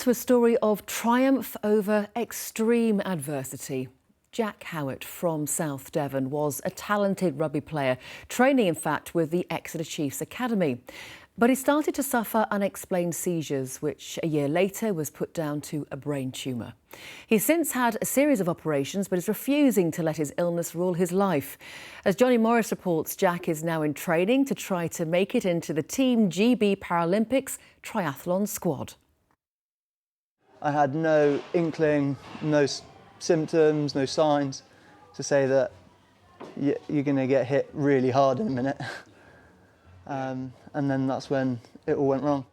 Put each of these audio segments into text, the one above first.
to a story of triumph over extreme adversity. Jack Howitt from South Devon was a talented rugby player, training in fact with the Exeter Chiefs Academy. But he started to suffer unexplained seizures, which a year later was put down to a brain tumour. He's since had a series of operations, but is refusing to let his illness rule his life. As Johnny Morris reports, Jack is now in training to try to make it into the Team GB Paralympics triathlon squad. I had no inkling, no symptoms, no signs to say that you're going to get hit really hard in a minute. And then that's when it all went wrong.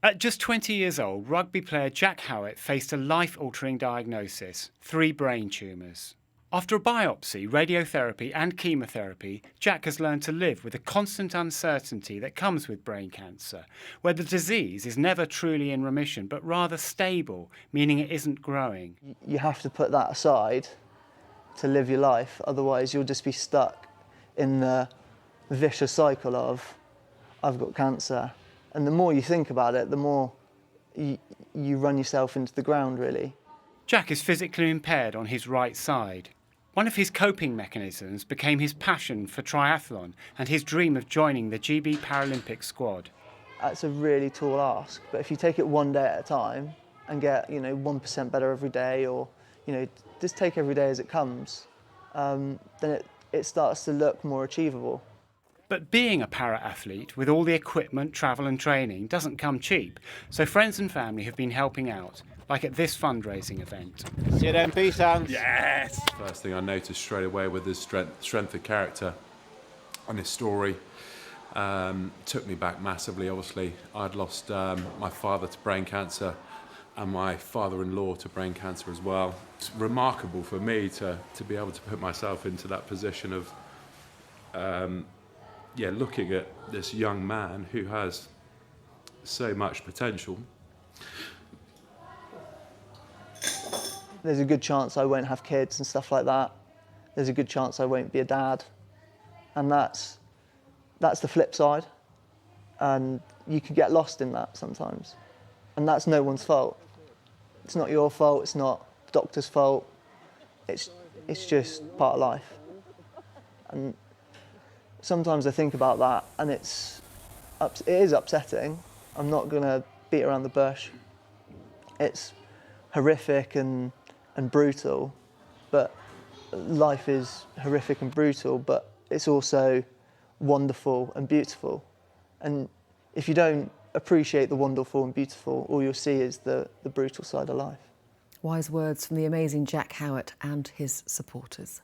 At just 20 years old, rugby player Jack Howitt faced a life-altering diagnosis: 3 brain tumours. After a biopsy, radiotherapy and chemotherapy, Jack has learned to live with the constant uncertainty that comes with brain cancer, where the disease is never truly in remission, but rather stable, meaning it isn't growing. You have to put that aside to live your life, otherwise you'll just be stuck in the vicious cycle of, I've got cancer. And the more you think about it, the more you run yourself into the ground, really. Jack is physically impaired on his right side. One of his coping mechanisms became his passion for triathlon and his dream of joining the GB Paralympic squad. That's a really tall ask, but if you take it one day at a time and get, 1% better every day, or, just take every day as it comes, then it starts to look more achievable. But being a para-athlete with all the equipment, travel and training doesn't come cheap, so friends and family have been helping out, like at this fundraising event. See you then, peace hands. Yes! First thing I noticed straight away with his strength of character and his story took me back massively. Obviously, I'd lost my father to brain cancer and my father-in-law to brain cancer as well. It's remarkable for me to be able to put myself into that position of looking at this young man who has so much potential. There's a good chance I won't have kids and stuff like that. There's a good chance I won't be a dad. And that's the flip side. And you can get lost in that sometimes. And that's no one's fault. It's not your fault, it's not the doctor's fault. It's just part of life. And sometimes I think about that and it is upsetting. I'm not going to beat around the bush. It's horrific and brutal, but life is horrific and brutal, but it's also wonderful and beautiful. And if you don't appreciate the wonderful and beautiful, all you'll see is the brutal side of life. Wise words from the amazing Jack Howitt and his supporters.